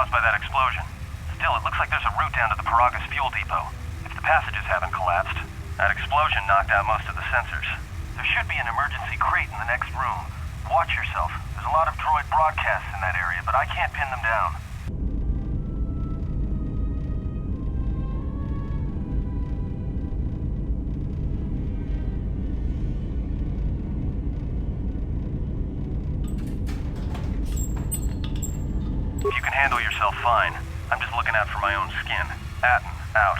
caused by that explosion. Still, it looks like there's a route down to the Paragas fuel depot. If the passages haven't collapsed, that explosion knocked out most of the sensors. There should be an emergency crate in the next room. Watch yourself. There's a lot of droid broadcasts in that area, but I can't pin them down. You can handle yourself fine. I'm just looking out for my own skin. Atten, out.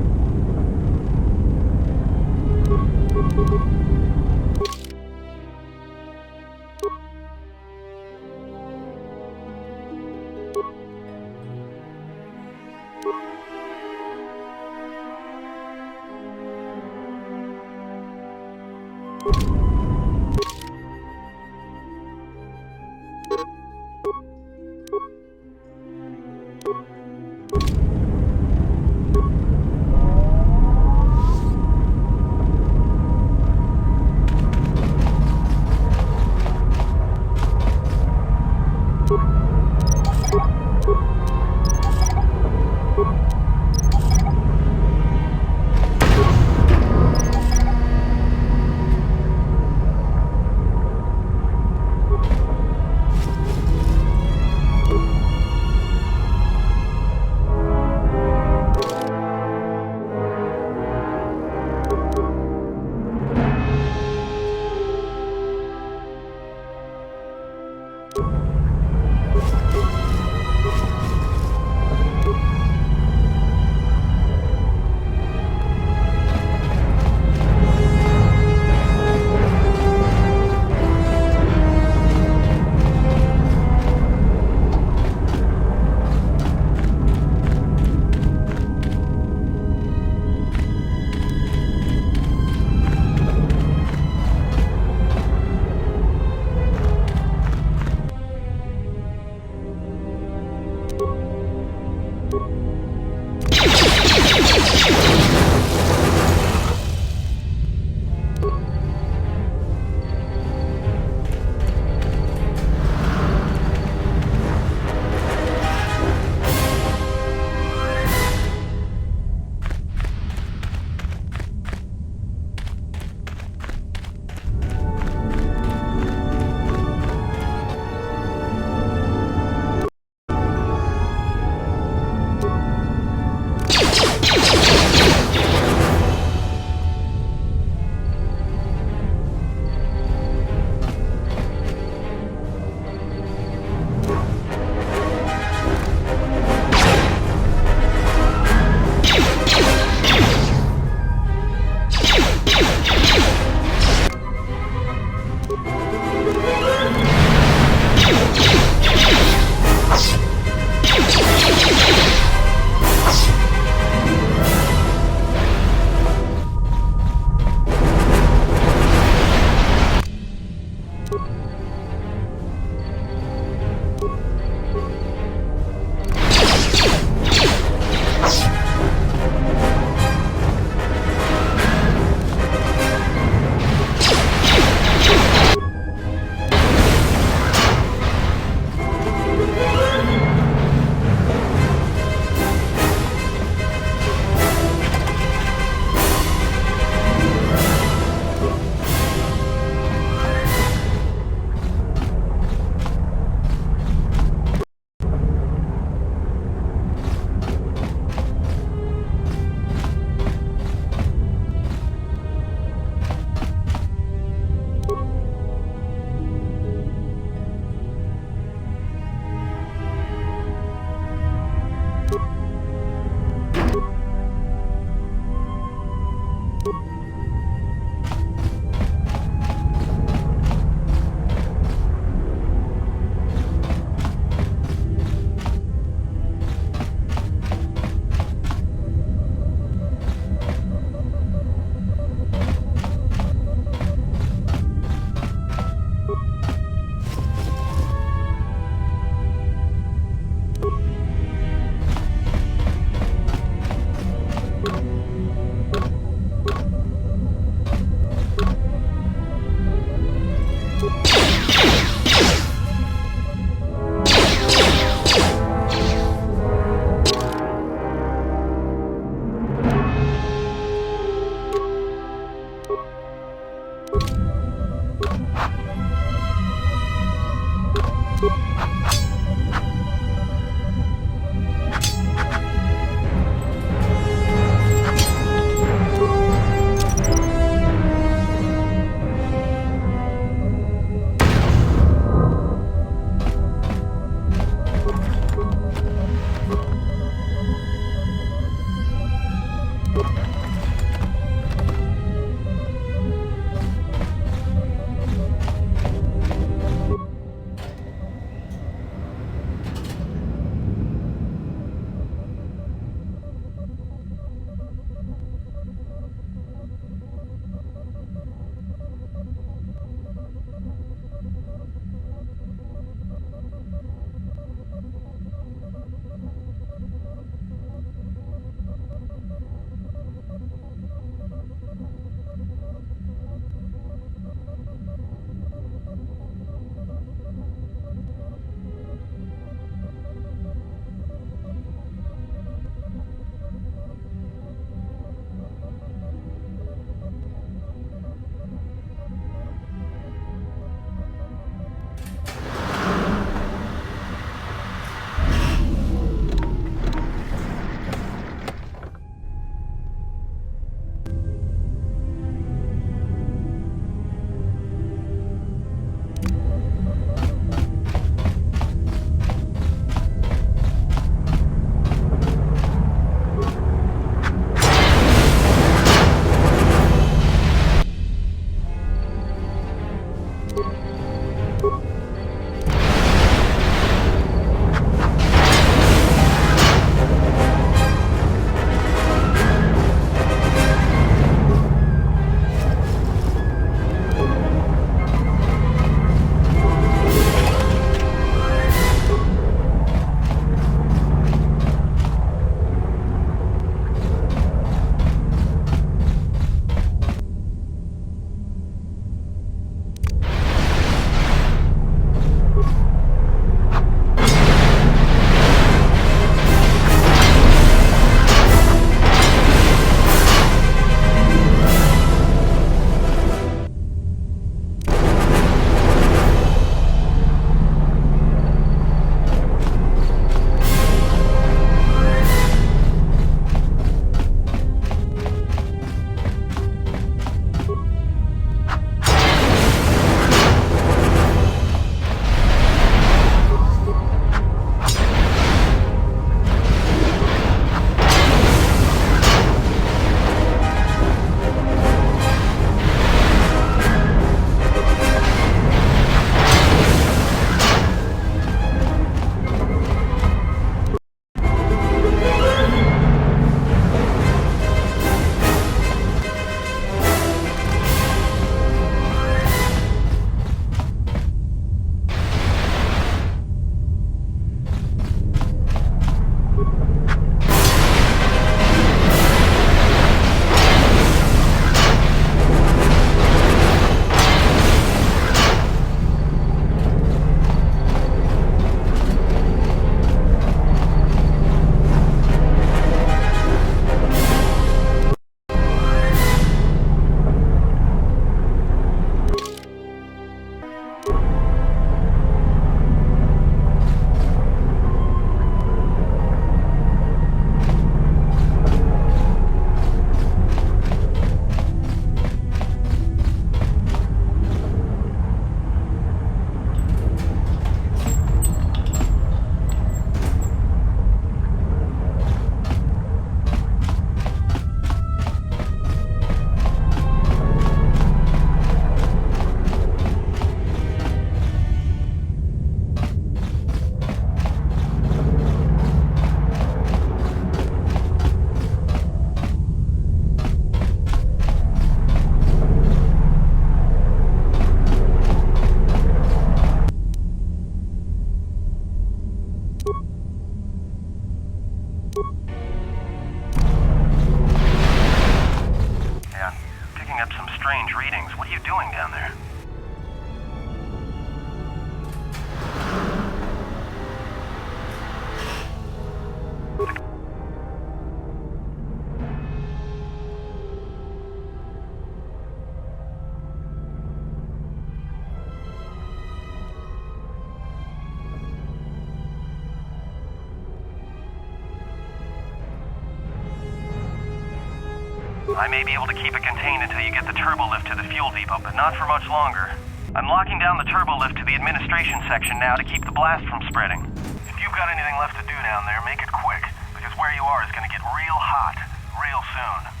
I may be able to keep it contained until you get the turbo lift to the fuel depot, but not for much longer. I'm locking down the turbo lift to the administration section now to keep the blast from spreading. If you've got anything left to do down there, make it quick, because where you are is gonna get real hot, real soon.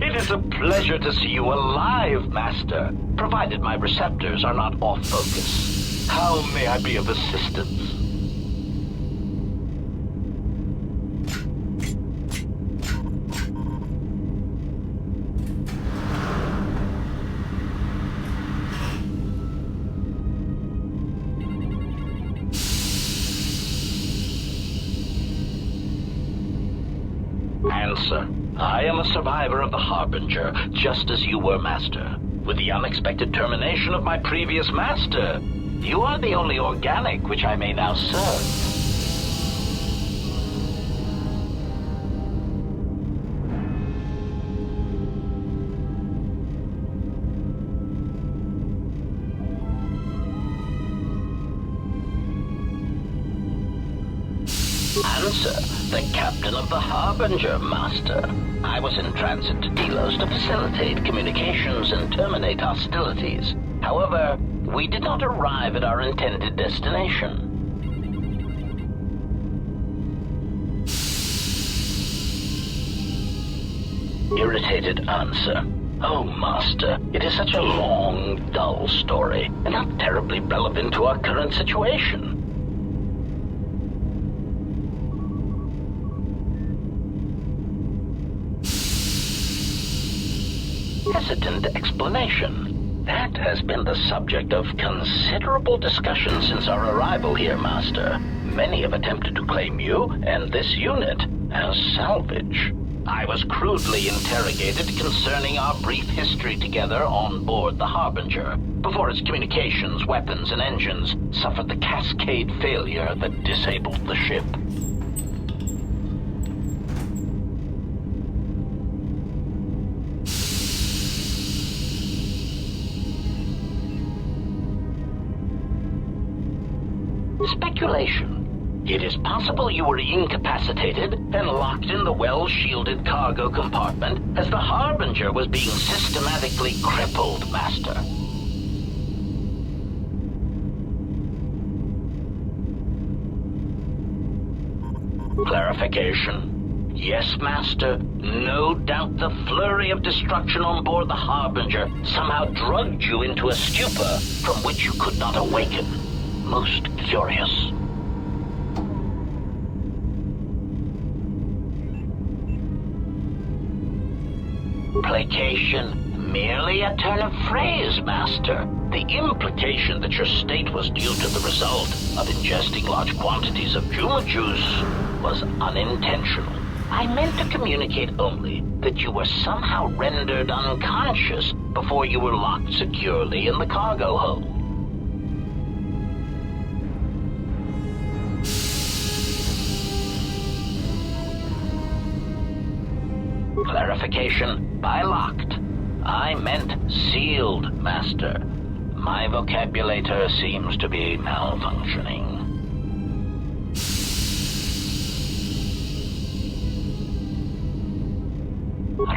It is a pleasure to see you alive, Master, provided my receptors are not off focus. How may I be of assistance? Answer. I am a survivor of the Harbinger, just as you were, Master. With the unexpected termination of my previous Master, you are the only organic which I may now serve. Answer. The captain of the Harbinger, Master. I was in transit to Delos to facilitate communications and terminate hostilities. However, we did not arrive at our intended destination. Irritated answer. Oh, Master, it is such a long, dull story, and not terribly relevant to our current situation. Hesitant explanation. That has been the subject of considerable discussion since our arrival here, Master. Many have attempted to claim you and this unit as salvage. I was crudely interrogated concerning our brief history together on board the Harbinger, before its communications, weapons, and engines suffered the cascade failure that disabled the ship. Speculation. It is possible you were incapacitated and locked in the well-shielded cargo compartment as the Harbinger was being systematically crippled, Master. Clarification. Yes, Master. No doubt the flurry of destruction on board the Harbinger somehow drugged you into a stupor from which you could not awaken. Most curious. Placation, merely a turn of phrase, Master. The implication that your state was due to the result of ingesting large quantities of Juma juice was unintentional. I meant to communicate only that you were somehow rendered unconscious before you were locked securely in the cargo hold. Clarification, by locked. I meant sealed, Master. My vocabulator seems to be malfunctioning.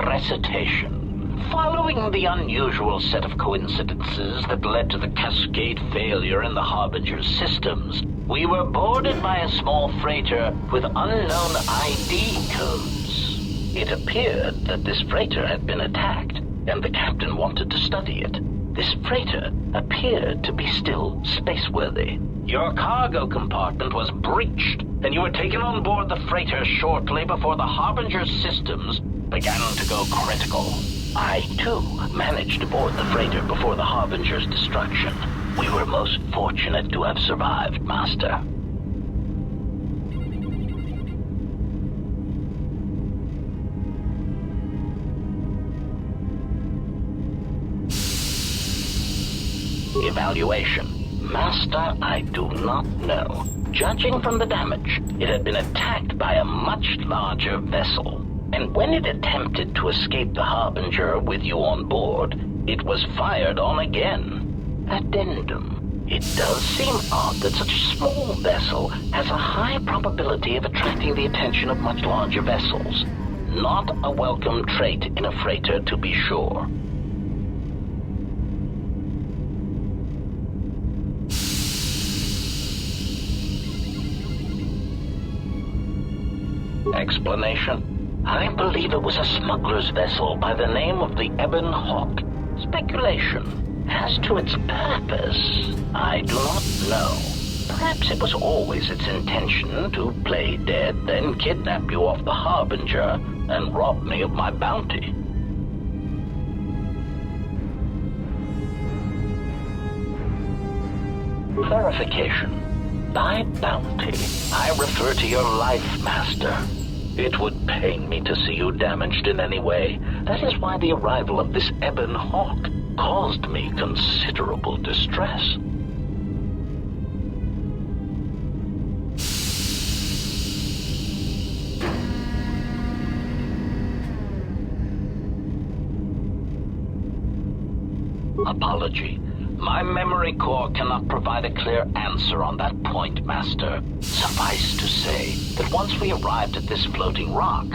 Recitation. Following the unusual set of coincidences that led to the cascade failure in the Harbinger's systems, we were boarded by a small freighter with unknown ID codes. It appeared that this freighter had been attacked, and the captain wanted to study it. This freighter appeared to be still spaceworthy. Your cargo compartment was breached, and you were taken on board the freighter shortly before the Harbinger's systems began to go critical. I, too, managed to board the freighter before the Harbinger's destruction. We were most fortunate to have survived, Master. Evaluation. Master, I do not know. Judging from the damage, it had been attacked by a much larger vessel. And when it attempted to escape the Harbinger with you on board, it was fired on again. Addendum. It does seem odd that such a small vessel has a high probability of attracting the attention of much larger vessels. Not a welcome trait in a freighter, to be sure. Explanation. I believe it was a smuggler's vessel by the name of the Ebon Hawk. Speculation. As to its purpose, I do not know. Perhaps it was always its intention to play dead, then kidnap you off the Harbinger and rob me of my bounty. Clarification. By bounty, I refer to your life, Master. It would pain me to see you damaged in any way. That is why the arrival of this Ebon Hawk caused me considerable distress. Apology. My memory core cannot provide a clear answer on that point, Master. Suffice to say that once we arrived at this floating rock,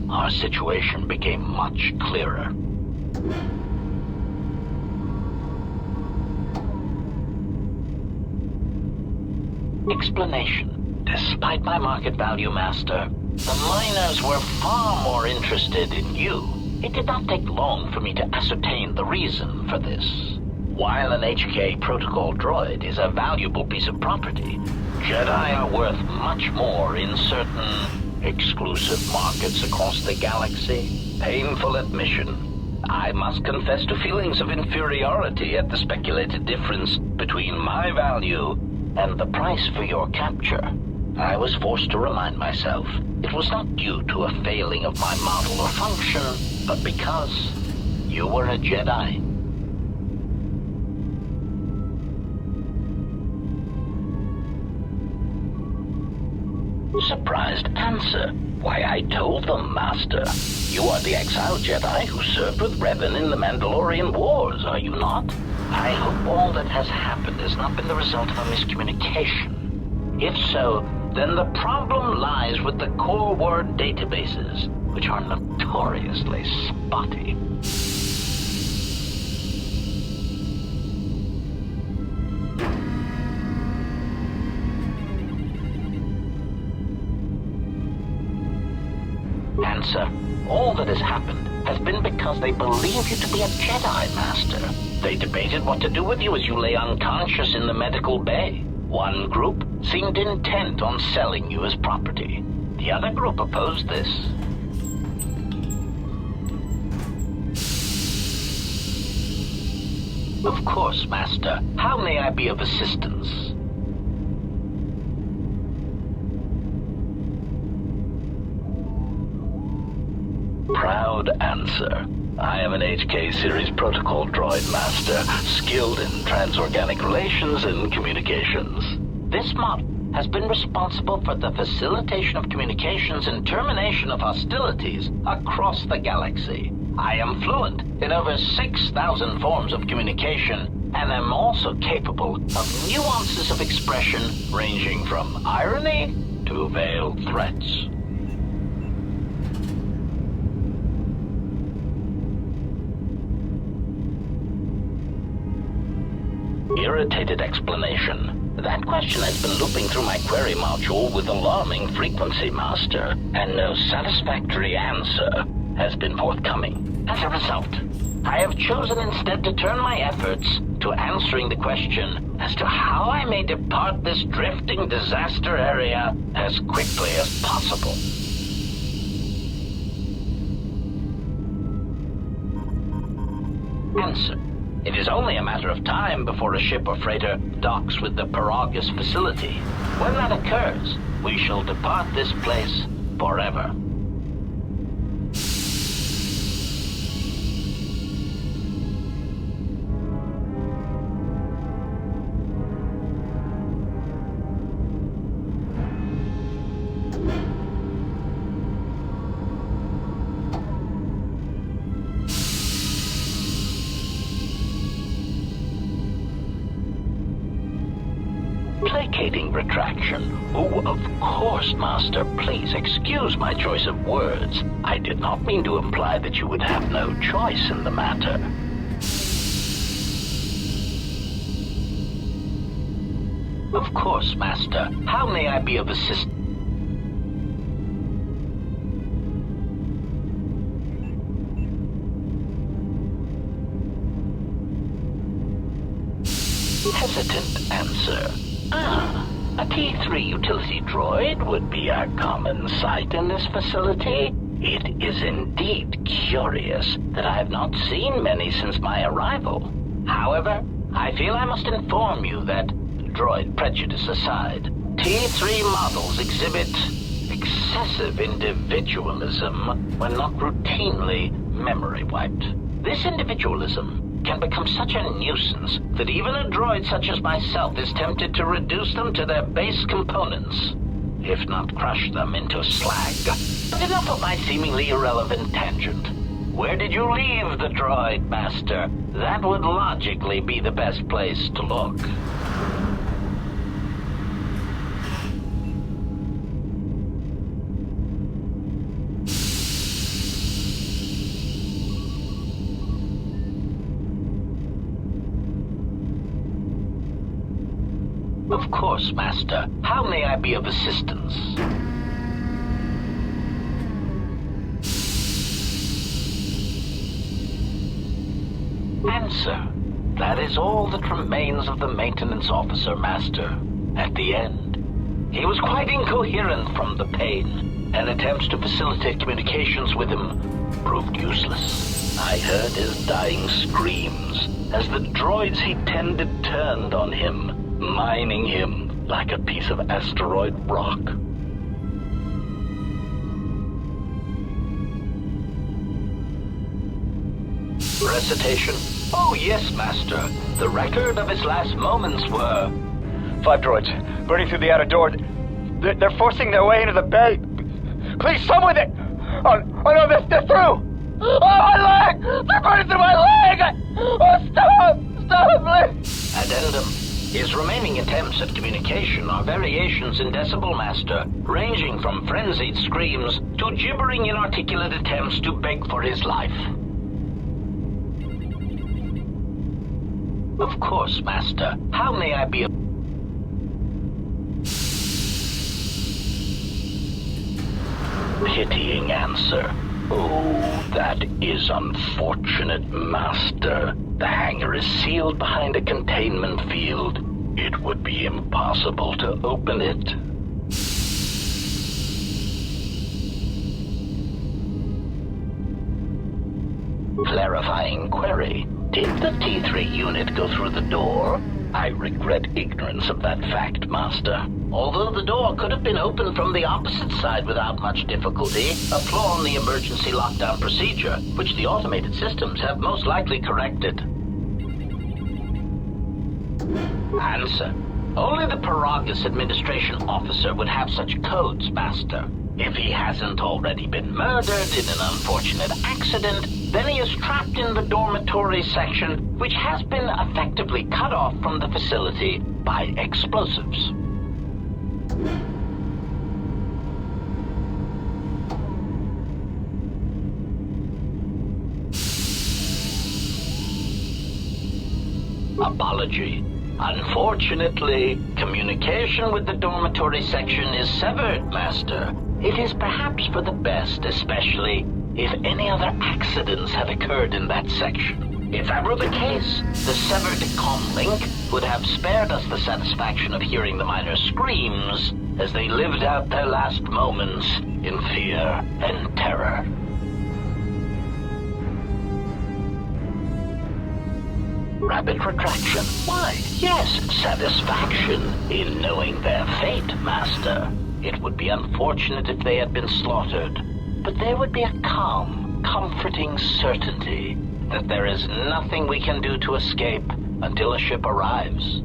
our situation became much clearer. Explanation. Despite my market value, Master, the miners were far more interested in you. It did not take long for me to ascertain the reason for this. While an HK protocol droid is a valuable piece of property, Jedi are worth much more in certain exclusive markets across the galaxy. Painful admission. I must confess to feelings of inferiority at the speculated difference between my value and the price for your capture. I was forced to remind myself it was not due to a failing of my model or function, but because you were a Jedi. Surprised answer. Why, I told them, Master. You are the exiled Jedi who served with Revan in the Mandalorian Wars, are you not? I hope all that has happened has not been the result of a miscommunication. If so, then the problem lies with the core word databases, which are notoriously spotty. Answer. All that has happened has been because they believe you to be a Jedi, Master. They debated what to do with you as you lay unconscious in the medical bay. One group seemed intent on selling you as property. The other group opposed this. Of course, Master. How may I be of assistance? Proud answer. I am an HK series protocol droid master, skilled in transorganic relations and communications. This model has been responsible for the facilitation of communications and termination of hostilities across the galaxy. I am fluent in over 6,000 forms of communication, and am also capable of nuances of expression ranging from irony to veiled threats. Irritated explanation. That question has been looping through my query module with alarming frequency, Master, and no satisfactory answer has been forthcoming. As a result, I have chosen instead to turn my efforts to answering the question as to how I may depart this drifting disaster area as quickly as possible. Answer. It is only a matter of time before a ship or freighter docks with the Paragus facility. When that occurs, we shall depart this place forever. Placating retraction. Oh, of course, Master. Please excuse my choice of words. I did not mean to imply that you would have no choice in the matter. Of course, Master. How may I be of assistance? Hesitant answer. A T3 utility droid would be a common sight in this facility. It is indeed curious that I have not seen many since my arrival. However, I feel I must inform you that, droid prejudice aside, T3 models exhibit excessive individualism when not routinely memory wiped. This individualism can become such a nuisance that even a droid such as myself is tempted to reduce them to their base components, if not crush them into slag. But enough of my seemingly irrelevant tangent. Where did you leave the droid, Master? That would logically be the best place to look. Of course, Master. How may I be of assistance? Answer. That is all that remains of the maintenance officer, Master. At the end, he was quite incoherent from the pain. and attempts to facilitate communications with him proved useless. I heard his dying screams as the droids he tended turned on him, mining him like a piece of asteroid rock. Recitation? Oh yes, Master. The record of his last moments were... 5 droids, burning through the outer door. They're forcing their way into the bay. Please, someone that... Oh no, they're through! Oh, my leg! They're burning through my leg! Oh, stop! Stop, please! Addendum. His remaining attempts at communication are variations in Decibel Master, ranging from frenzied screams to gibbering inarticulate attempts to beg for his life. Of course, Master. How may I be... Pitying answer. Oh, that is unfortunate, Master. The hangar is sealed behind a containment field. It would be impossible to open it. Clarifying query. Did the T3 unit go through the door? I regret ignorance of that fact, Master. Although the door could have been opened from the opposite side without much difficulty, a flaw in the emergency lockdown procedure, which the automated systems have most likely corrected. Answer. Only the Paragus administration officer would have such codes, Master. If he hasn't already been murdered in an unfortunate accident, then he is trapped in the dormitory section, which has been effectively cut off from the facility by explosives. Apology. Unfortunately, communication with the dormitory section is severed, Master. It is perhaps for the best, especially if any other accidents have occurred in that section. If that were the case, the severed comm link would have spared us the satisfaction of hearing the miners' screams as they lived out their last moments in fear and terror. Rapid retraction. Why, yes, satisfaction in knowing their fate, Master. It would be unfortunate if they had been slaughtered, but there would be a calm, comforting certainty that there is nothing we can do to escape until a ship arrives.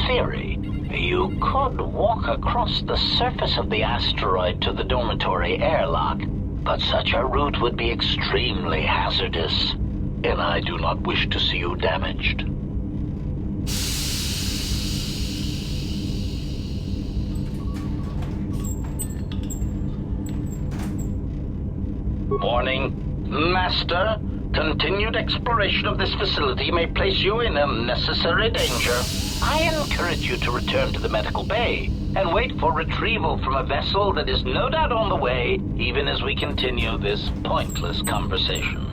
Theory. You could walk across the surface of the asteroid to the dormitory airlock, but such a route would be extremely hazardous, and I do not wish to see you damaged. Warning, Master. Continued exploration of this facility may place you in unnecessary danger. I encourage you to return to the medical bay and wait for retrieval from a vessel that is no doubt on the way, even as we continue this pointless conversation.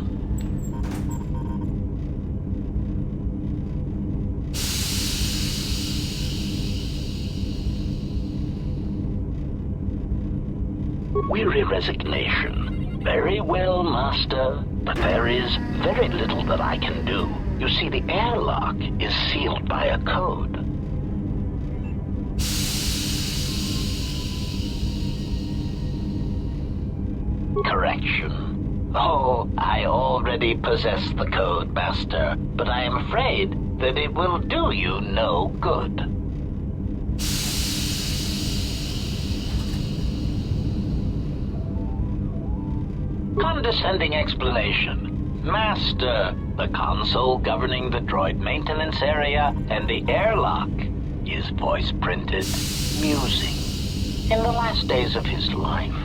Weary resignation. Very well, Master, but there is very little that I can do. You see, the airlock is sealed by a code. Correction. Oh, I already possess the code, Master, but I am afraid that it will do you no good. Condescending explanation. Master, the console governing the droid maintenance area and the airlock is voice-printed music. In the last days of his life,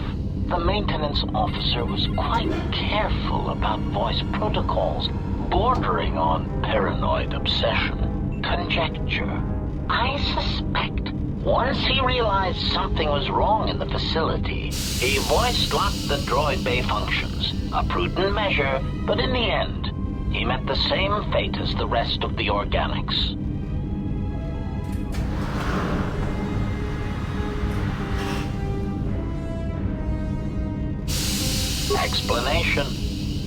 the maintenance officer was quite careful about voice protocols, bordering on paranoid obsession. Conjecture. I suspect once he realized something was wrong in the facility, he voice-locked the droid bay functions. A prudent measure, but in the end, he met the same fate as the rest of the organics. Explanation.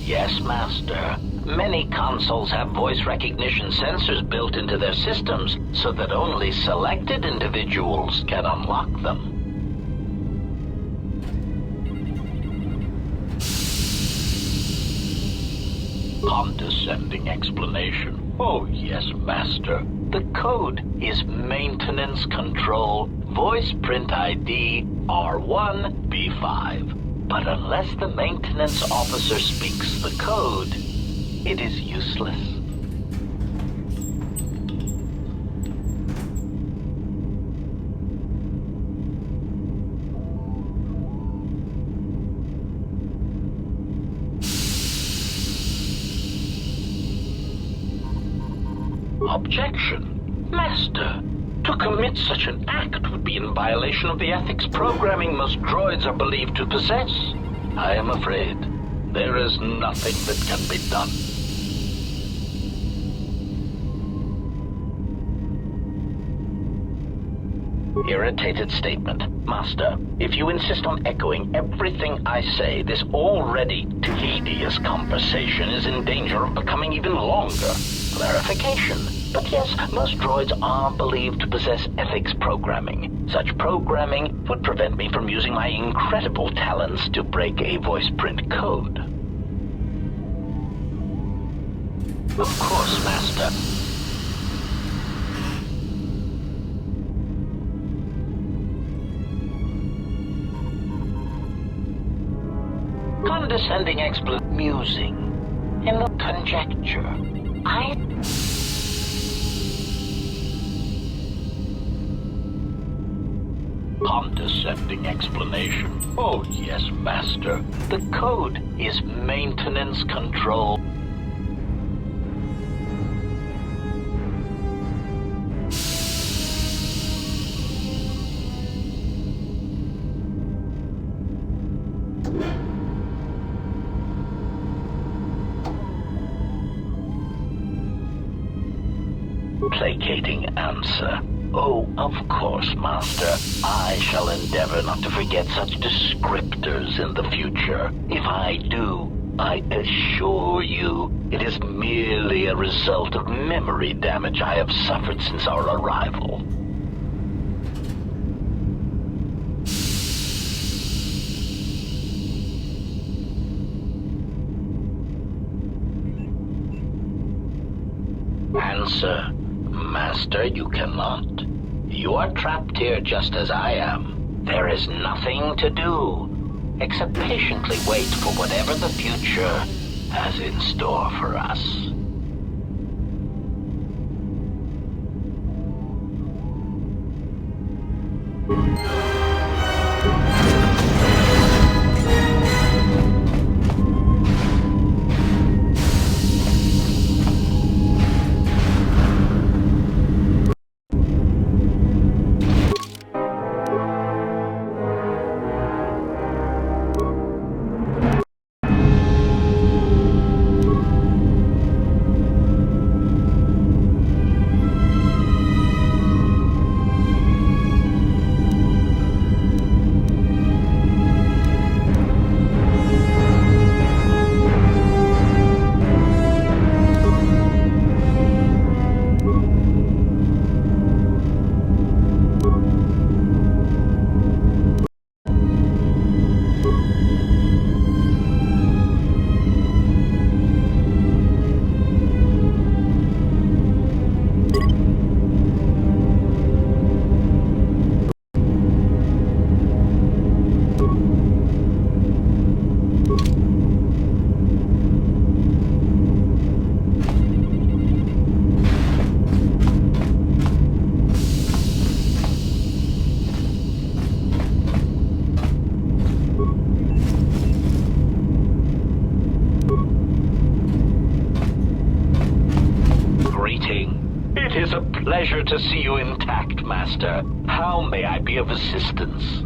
Yes, Master. Many consoles have voice recognition sensors built into their systems so that only selected individuals can unlock them. Condescending explanation. Oh, yes, Master. The code is Maintenance Control Voice Print ID R1B5. But unless the maintenance officer speaks the code, it is useless. Objection. Master, to commit such an act would be in violation of the ethics programming most droids are believed to possess. I am afraid there is nothing that can be done. Irritated statement. Master, if you insist on echoing everything I say, this already tedious conversation is in danger of becoming even longer. Clarification. But yes, most droids are believed to possess ethics programming. Such programming would prevent me from using my incredible talents to break a voice print code. Of course, Master. Condescending musing in the conjecture. Condescending explanation. Oh, yes, Master. The code is Maintenance Control. Placating answer. Oh, of course, Master. I shall endeavor not to forget such descriptors in the future. If I do, I assure you it is merely a result of memory damage I have suffered since our arrival. Answer. Master, you cannot. You are trapped here just as I am. There is nothing to do except patiently wait for whatever the future has in store for us. It is a pleasure to see you intact, Master. How may I be of assistance?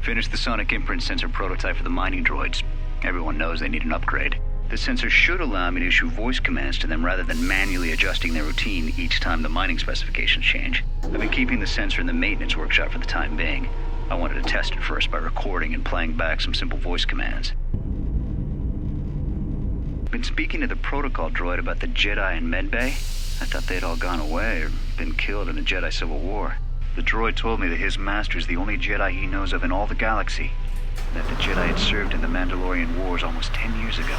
Finished the sonic imprint sensor prototype for the mining droids. Everyone knows they need an upgrade. The sensor should allow me to issue voice commands to them rather than manually adjusting their routine each time the mining specifications change. I've been keeping the sensor in the maintenance workshop for the time being. I wanted to test it first by recording and playing back some simple voice commands. Been speaking to the protocol droid about the Jedi in Medbay. I thought they'd all gone away or been killed in the Jedi Civil War. The droid told me that his master is the only Jedi he knows of in all the galaxy, and that the Jedi had served in the Mandalorian Wars almost 10 years ago.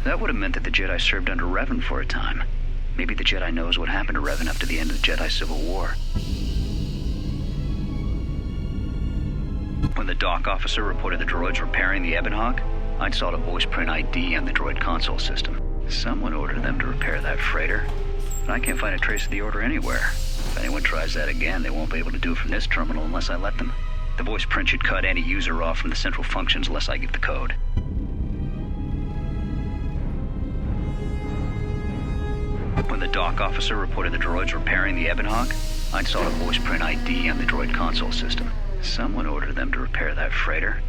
That would have meant that the Jedi served under Revan for a time. Maybe the Jedi knows what happened to Revan after the end of the Jedi Civil War. When the dock officer reported the droids repairing the Ebon Hawk, I installed a voice print ID on the droid console system. Someone ordered them to repair that freighter, and I can't find a trace of the order anywhere. If anyone tries that again, they won't be able to do it from this terminal unless I let them. The voice print should cut any user off from the central functions unless I give the code. When the dock officer reported the droids repairing the Ebon Hawk, I installed a voice print ID on the droid console system. Someone ordered them to repair that freighter,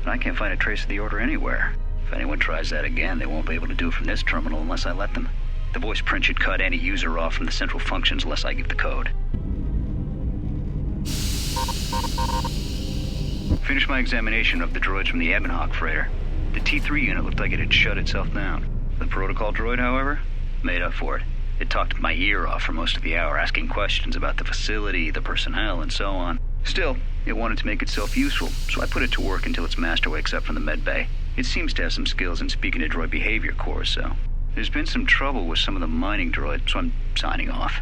and I can't find a trace of the order anywhere. If anyone tries that again, they won't be able to do it from this terminal unless I let them. The voice print should cut any user off from the central functions unless I give the code. Finished my examination of the droids from the Ebon Hawk freighter. The T3 unit looked like it had shut itself down. The protocol droid, however, made up for it. It talked my ear off for most of the hour, asking questions about the facility, the personnel, and so on. Still, it wanted to make itself useful, so I put it to work until its master wakes up from the med bay. It seems to have some skills in speaking to droid behavior cores, so... There's been some trouble with some of the mining droids, so I'm signing off.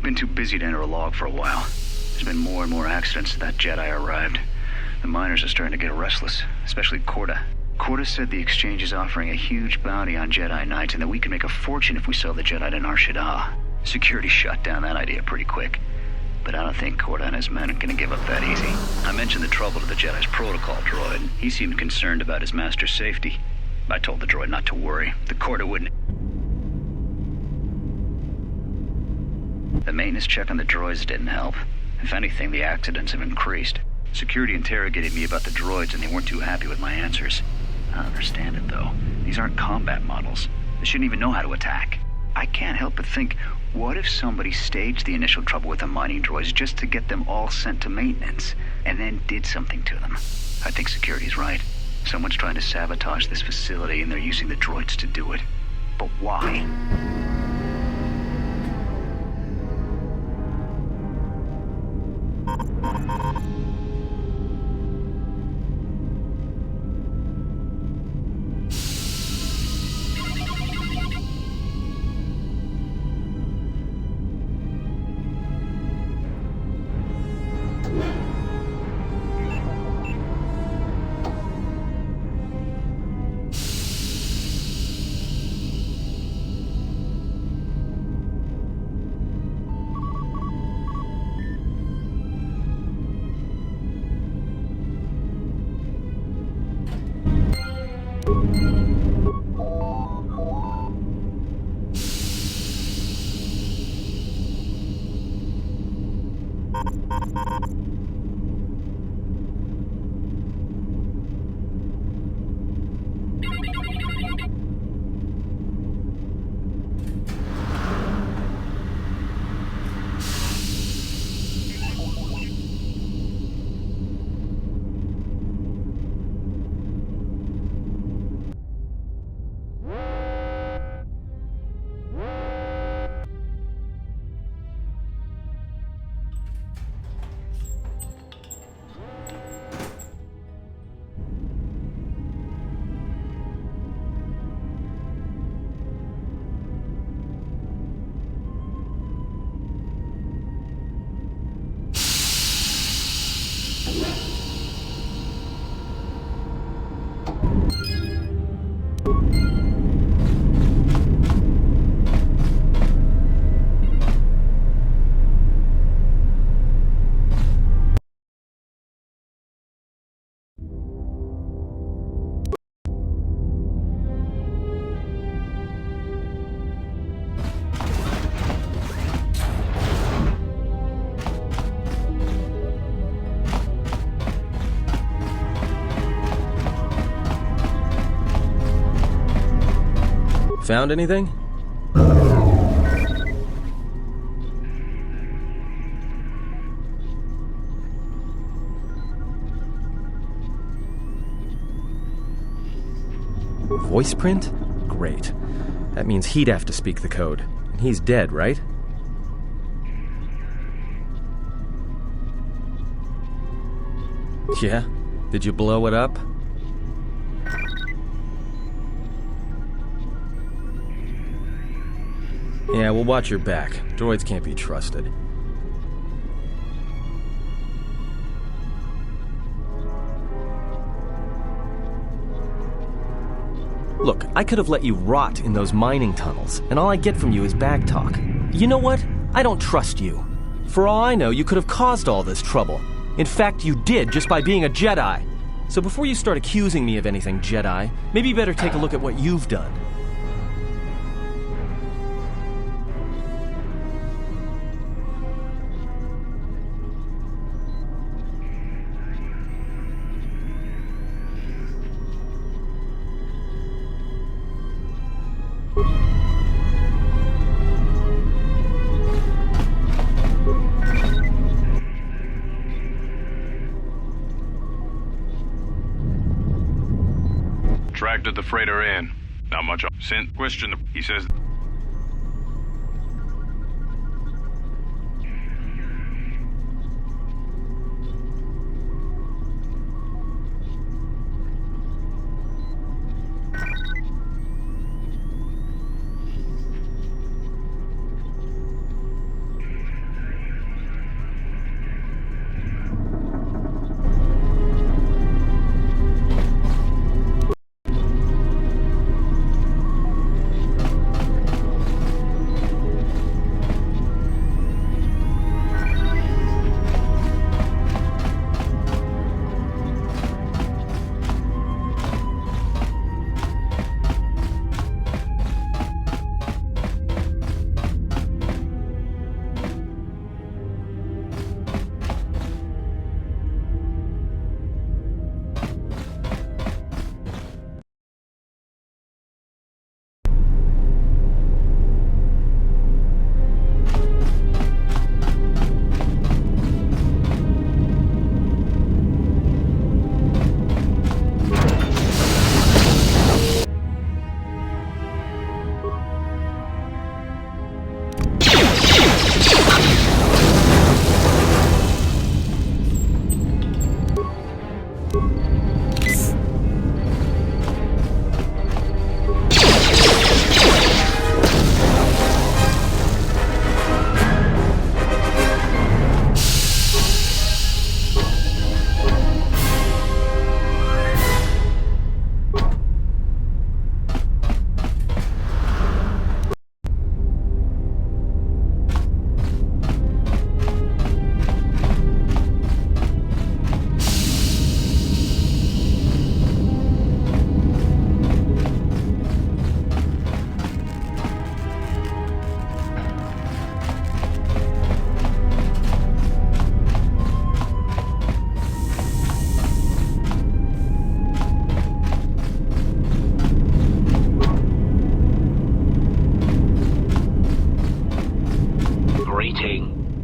Been too busy to enter a log for a while. There's been more and more accidents since that Jedi arrived. The miners are starting to get restless, especially Korta. Korta said the exchange is offering a huge bounty on Jedi Knights and that we can make a fortune if we sell the Jedi to Nar Shaddaa. Security shut down that idea pretty quick. But I don't think Korta and his men are gonna give up that easy. I mentioned the trouble to the Jedi's protocol droid. He seemed concerned about his master's safety. I told the droid not to worry. The Korta wouldn't... The maintenance check on the droids didn't help. If anything, the accidents have increased. Security interrogated me about the droids and they weren't too happy with my answers. I don't understand it, though. These aren't combat models. They shouldn't even know how to attack. I can't help but think, what if somebody staged the initial trouble with the mining droids just to get them all sent to maintenance, and then did something to them? I think security's right. Someone's trying to sabotage this facility, and they're using the droids to do it. But why? Found anything? Voice print? Great. That means he'd have to speak the code. And he's dead, right? Yeah? Did you blow it up? Yeah, well, watch your back. Droids can't be trusted. Look, I could have let you rot in those mining tunnels, and all I get from you is bag talk. You know what? I don't trust you. For all I know, you could have caused all this trouble. In fact, you did, just by being a Jedi. So before you start accusing me of anything, Jedi, maybe you better take a look at what you've done. Tracted the freighter in. Not much. Sent question. He says.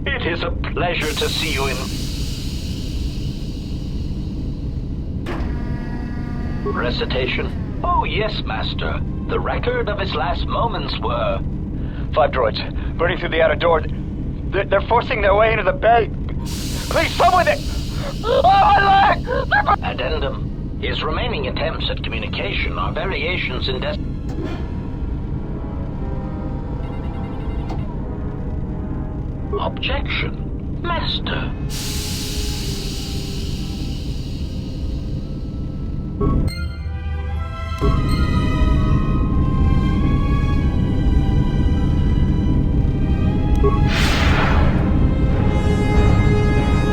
It is a pleasure to see you in... Recitation? Oh, yes, Master. The record of his last moments were... 5 droids, burning through the outer door. They're forcing their way into the bay. Please, someone that... Oh, my leg! Addendum. His remaining attempts at communication are variations in Objection, Master.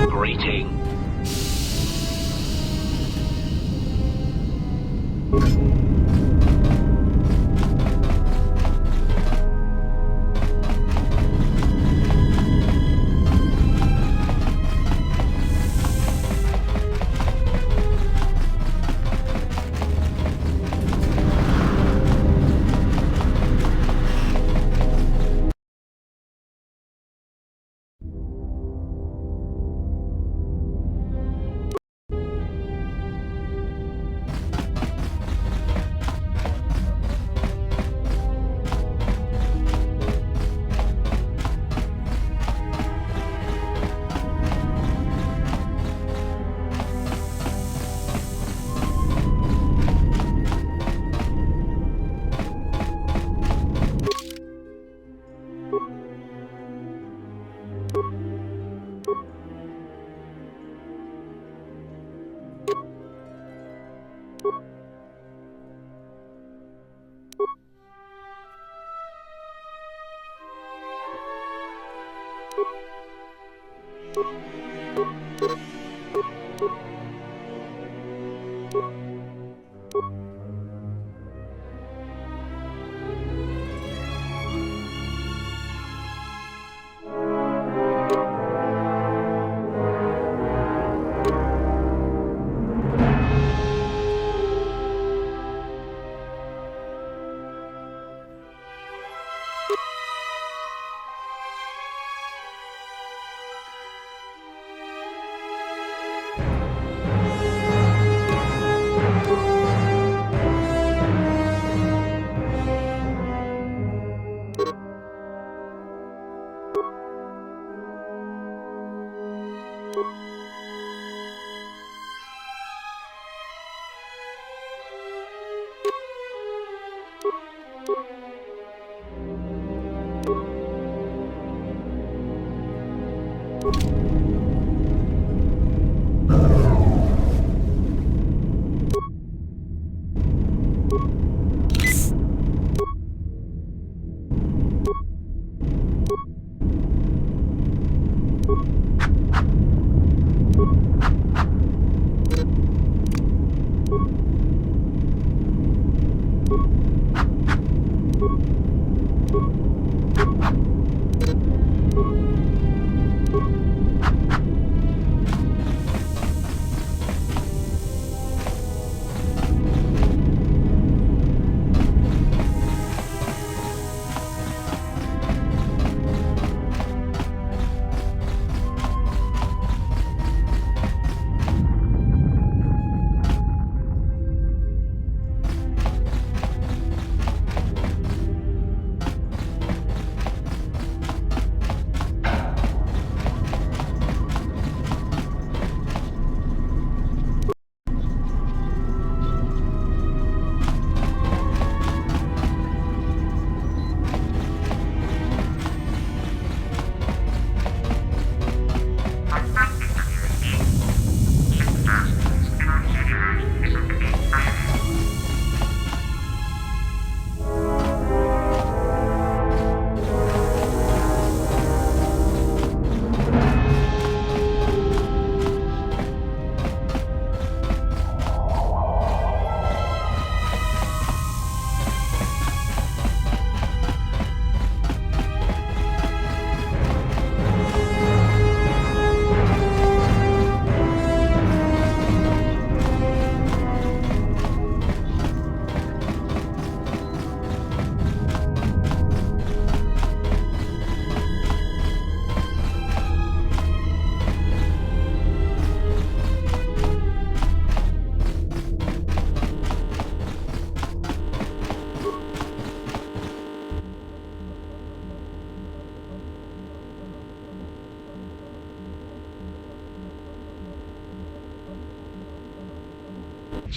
Greeting.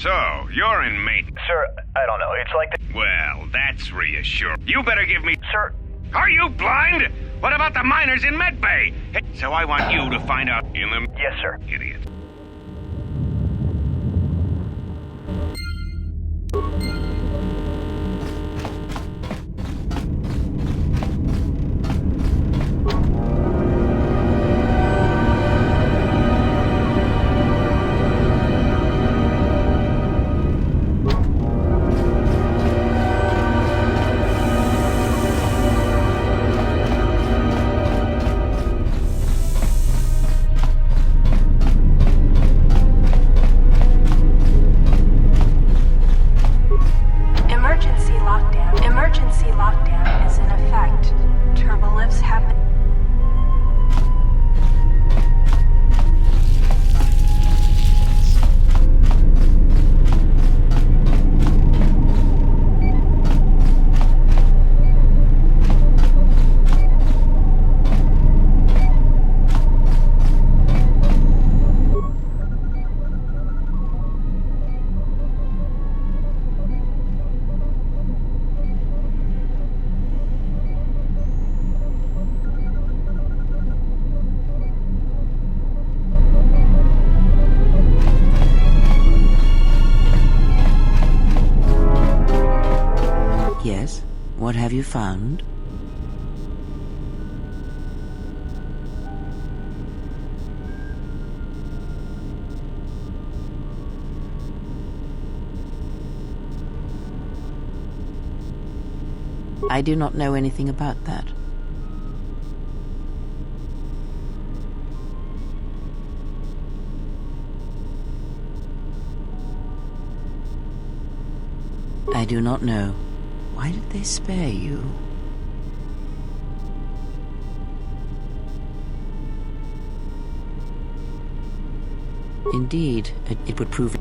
So, you're in mate. Sir, I don't know. It's like... Well, that's reassuring. You better give me... Sir... Are you blind? What about the miners in medbay? Hey, so I want you to find out in them... Yes, sir. Idiot. Yes? What have you found? I do not know anything about that. I do not know. Why did they spare you? Indeed, it would prove...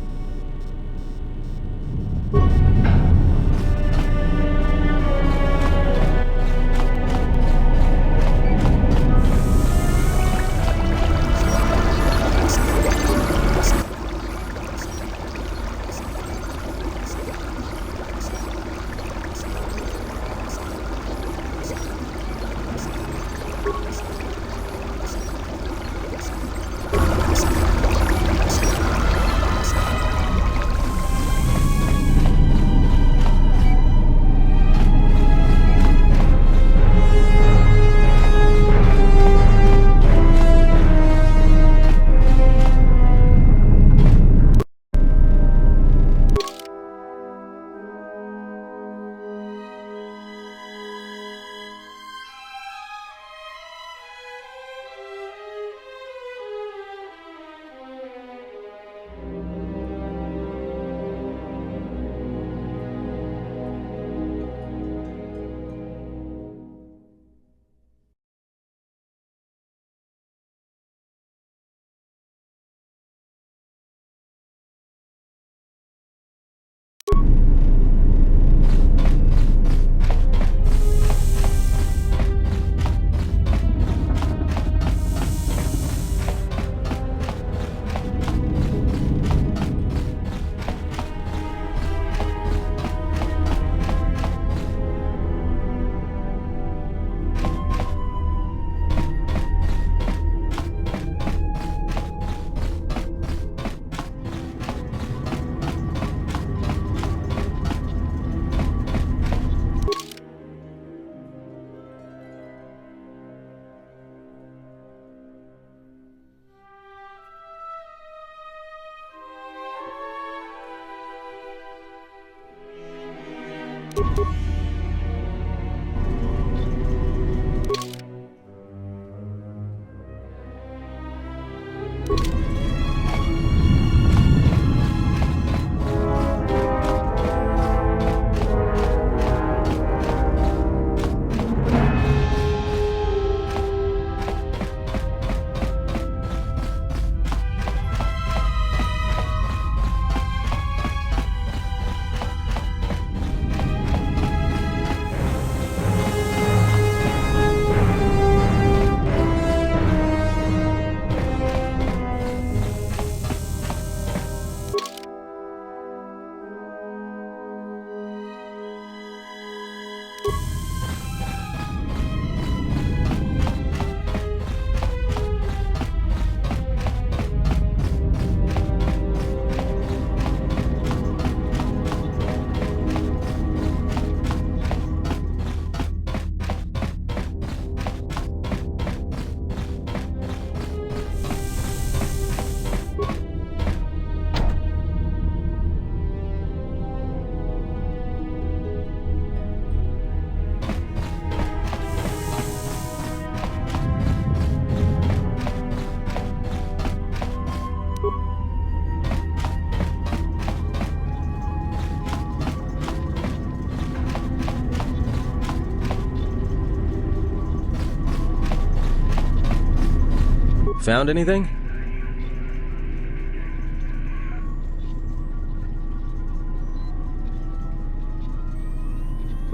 Found anything?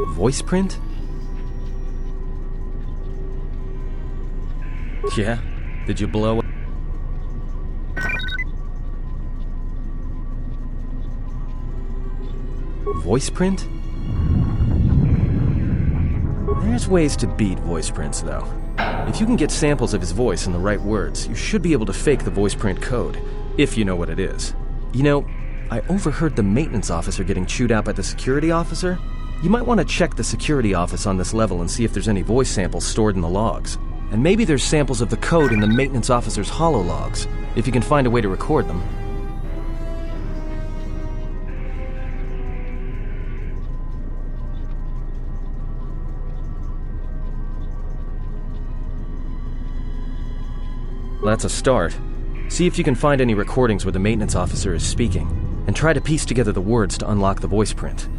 Voice print? Yeah? Did you blow up? Voice print? There's ways to beat voice prints, though. If you can get samples of his voice and the right words, you should be able to fake the voice print code, if you know what it is. You know, I overheard the maintenance officer getting chewed out by the security officer. You might want to check the security office on this level and see if there's any voice samples stored in the logs. And maybe there's samples of the code in the maintenance officer's holologs, if you can find a way to record them. That's a start. See if you can find any recordings where the maintenance officer is speaking, and try to piece together the words to unlock the voice print.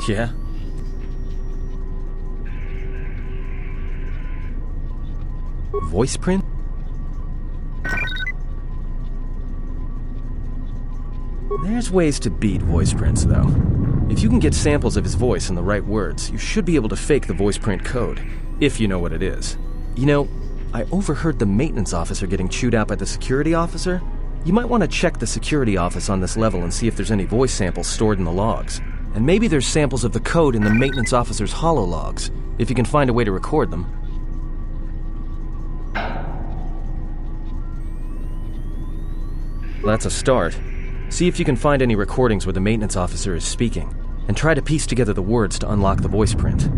Yeah? Voice print? There's ways to beat voice prints, though. If you can get samples of his voice and the right words, you should be able to fake the voice print code, if you know what it is. You know, I overheard the maintenance officer getting chewed out by the security officer. You might want to check the security office on this level and see if there's any voice samples stored in the logs. And maybe there's samples of the code in the maintenance officer's holologs, if you can find a way to record them. That's a start. See if you can find any recordings where the maintenance officer is speaking, and try to piece together the words to unlock the voice print.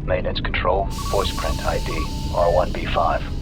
Maintenance control, voice print ID, R1B5.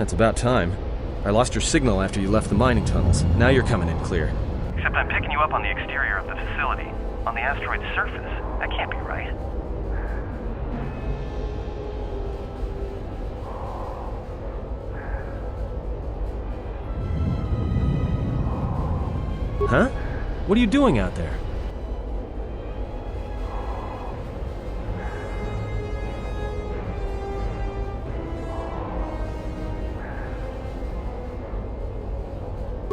That's about time. I lost your signal after you left the mining tunnels. Now you're coming in clear. Except I'm picking you up on the exterior of the facility, on the asteroid's surface. That can't be right. Huh? What are you doing out there?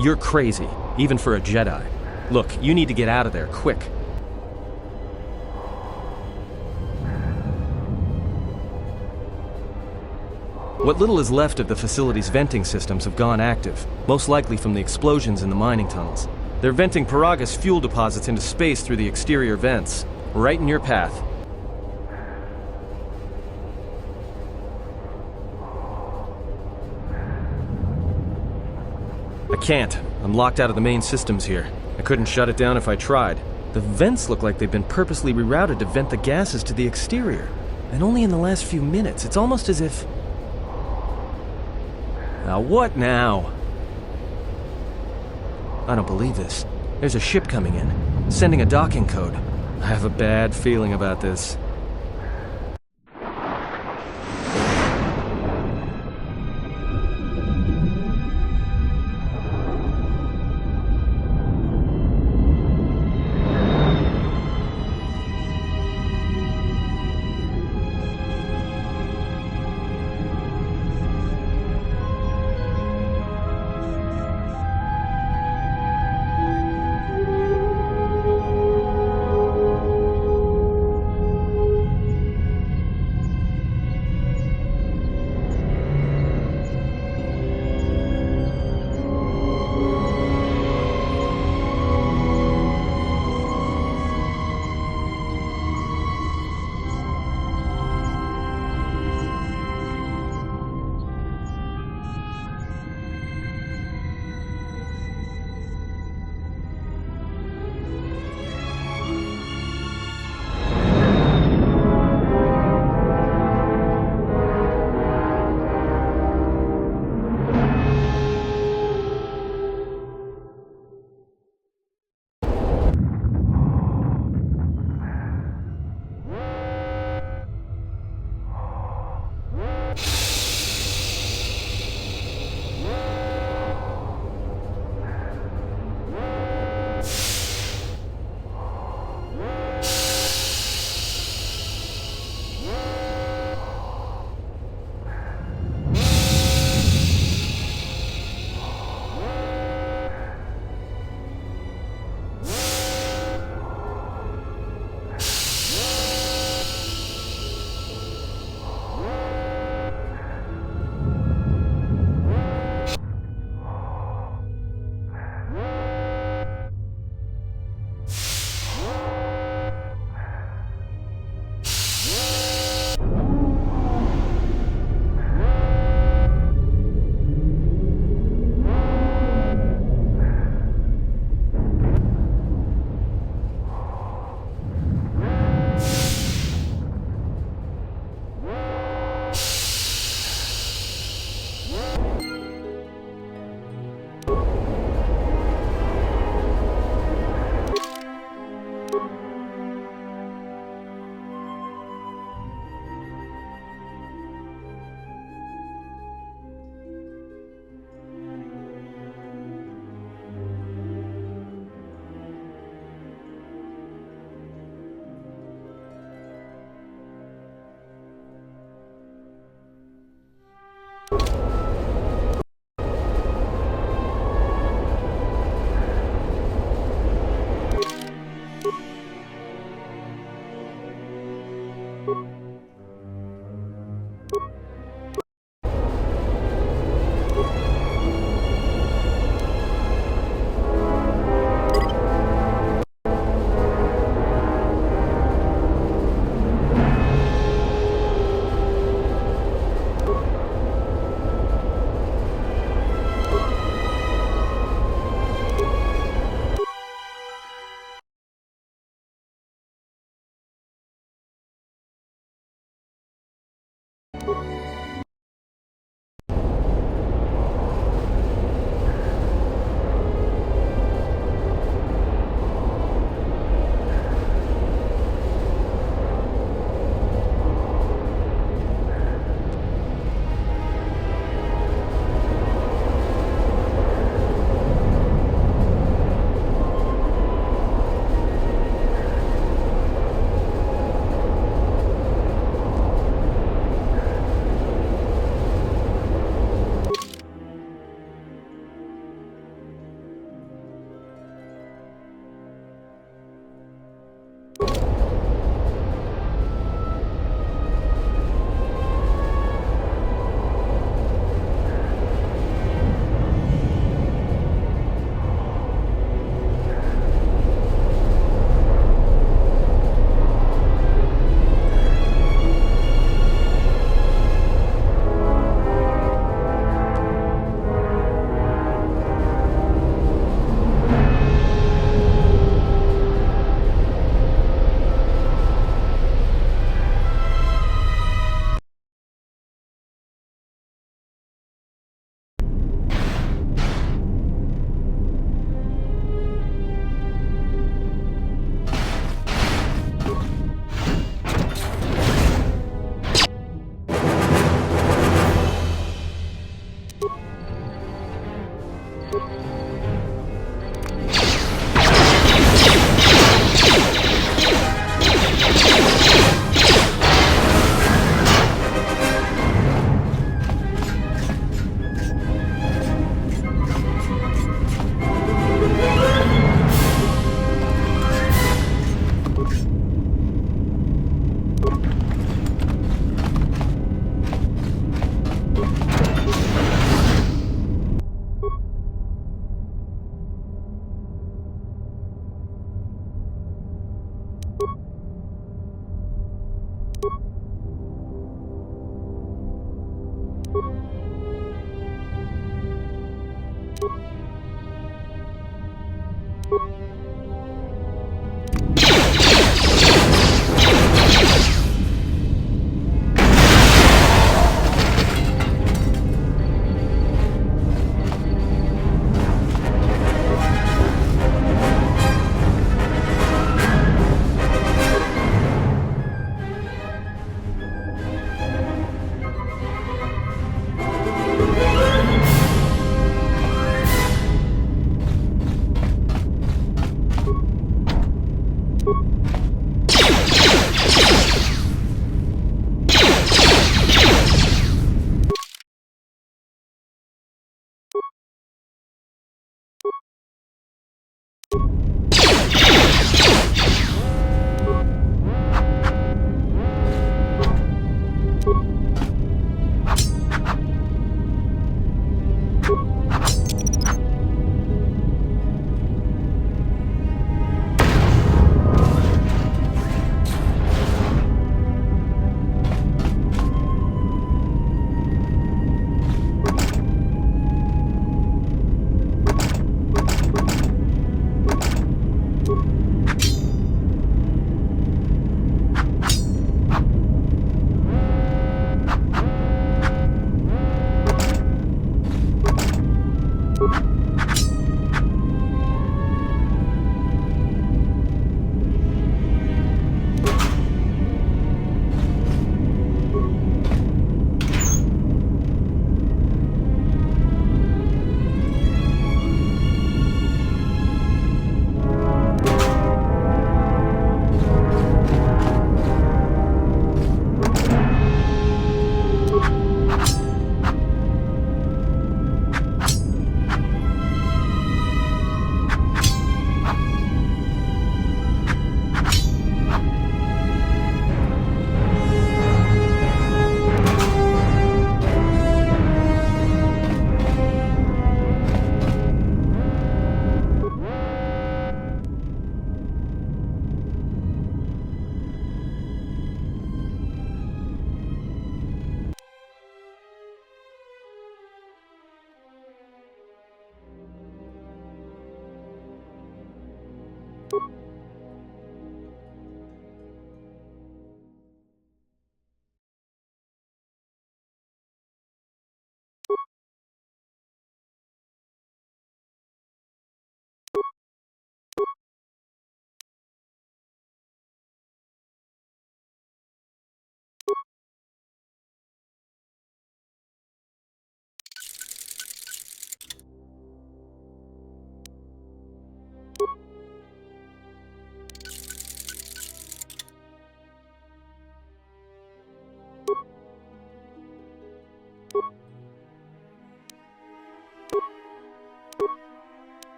You're crazy, even for a Jedi. Look, you need to get out of there, quick. What little is left of the facility's venting systems have gone active, most likely from the explosions in the mining tunnels. They're venting Paragus fuel deposits into space through the exterior vents, right in your path. I can't. I'm locked out of the main systems here. I couldn't shut it down if I tried. The vents look like they've been purposely rerouted to vent the gases to the exterior. And only in the last few minutes. It's almost as if... Now what now? I don't believe this. There's a ship coming in, sending a docking code. I have a bad feeling about this.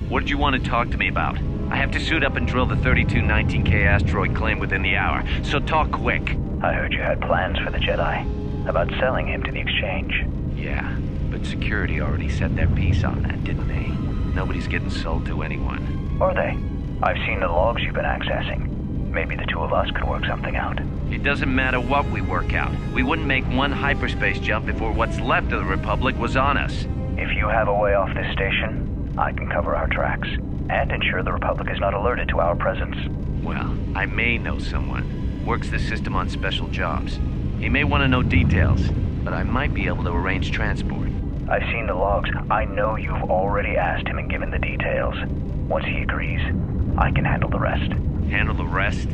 What did you want to talk to me about? I have to suit up and drill the 3219K asteroid claim within the hour, so talk quick. I heard you had plans for the Jedi. About selling him to the exchange. Yeah, but security already set their piece on that, didn't they? Nobody's getting sold to anyone. Are they? I've seen the logs you've been accessing. Maybe the two of us could work something out. It doesn't matter what we work out. We wouldn't make one hyperspace jump before what's left of the Republic was on us. If you have a way off this station, I can cover our tracks and ensure the Republic is not alerted to our presence. Well, I may know someone. Works the system on special jobs. He may want to know details, but I might be able to arrange transport. I've seen the logs. I know you've already asked him and given the details. Once he agrees, I can handle the rest. Handle the rest?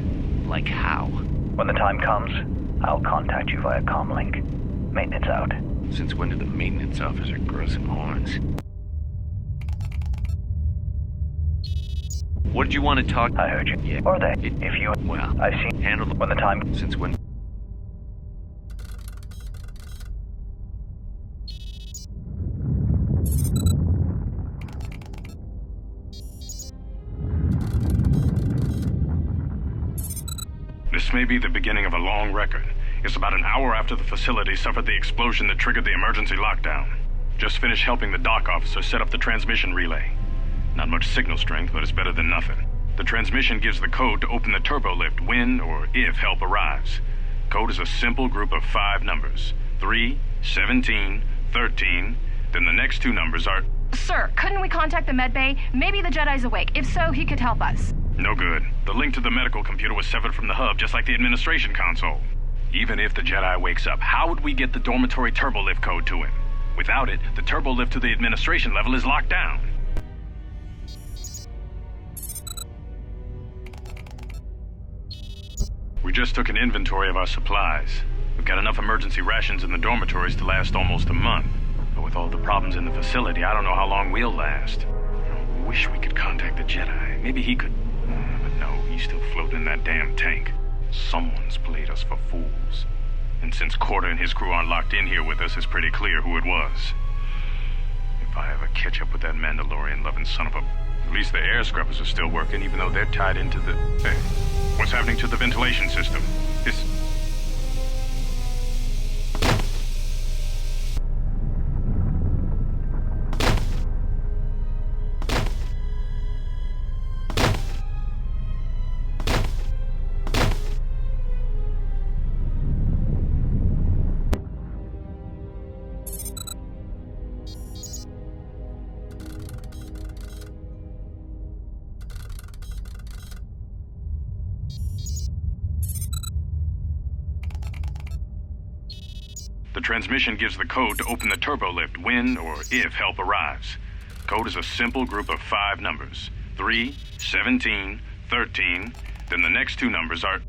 Like how? When the time comes, I'll contact you via comlink. Maintenance out. Since when did the maintenance officer grow some horns? What did you want to talk? I heard you. Yeah. Are they? If you... Well, I've seen... handle the... When the time... Since when... This may be the beginning of a long record. It's about an hour after the facility suffered the explosion that triggered the emergency lockdown. Just finished helping the dock officer set up the transmission relay. Not much signal strength, but it's better than nothing. The transmission gives the code to open the turbo lift when or if help arrives. Code is a simple group of 5 numbers. 3, 17, 13, then the next 2 numbers are... Sir, couldn't we contact the medbay? Maybe the Jedi's awake. If so, he could help us. No good. The link to the medical computer was severed from the hub, just like the administration console. Even if the Jedi wakes up, how would we get the dormitory turbo lift code to him? Without it, the turbo lift to the administration level is locked down. We just took an inventory of our supplies. We've got enough emergency rations in the dormitories to last almost a month. But with all the problems in the facility, I don't know how long we'll last. I wish we could contact the Jedi. Maybe he could... But no, he's still floating in that damn tank. Someone's played us for fools. And since KOTOR and his crew aren't locked in here with us, it's pretty clear who it was. If I ever catch up with that Mandalorian-loving son of a... At least the air scrubbers are still working, even though they're tied into the... Hey, what's happening to the ventilation system? The transmission gives the code to open the turbo lift when or if help arrives. Code is a simple group of 5 numbers. 3, 17, 13, then the next 2 numbers are...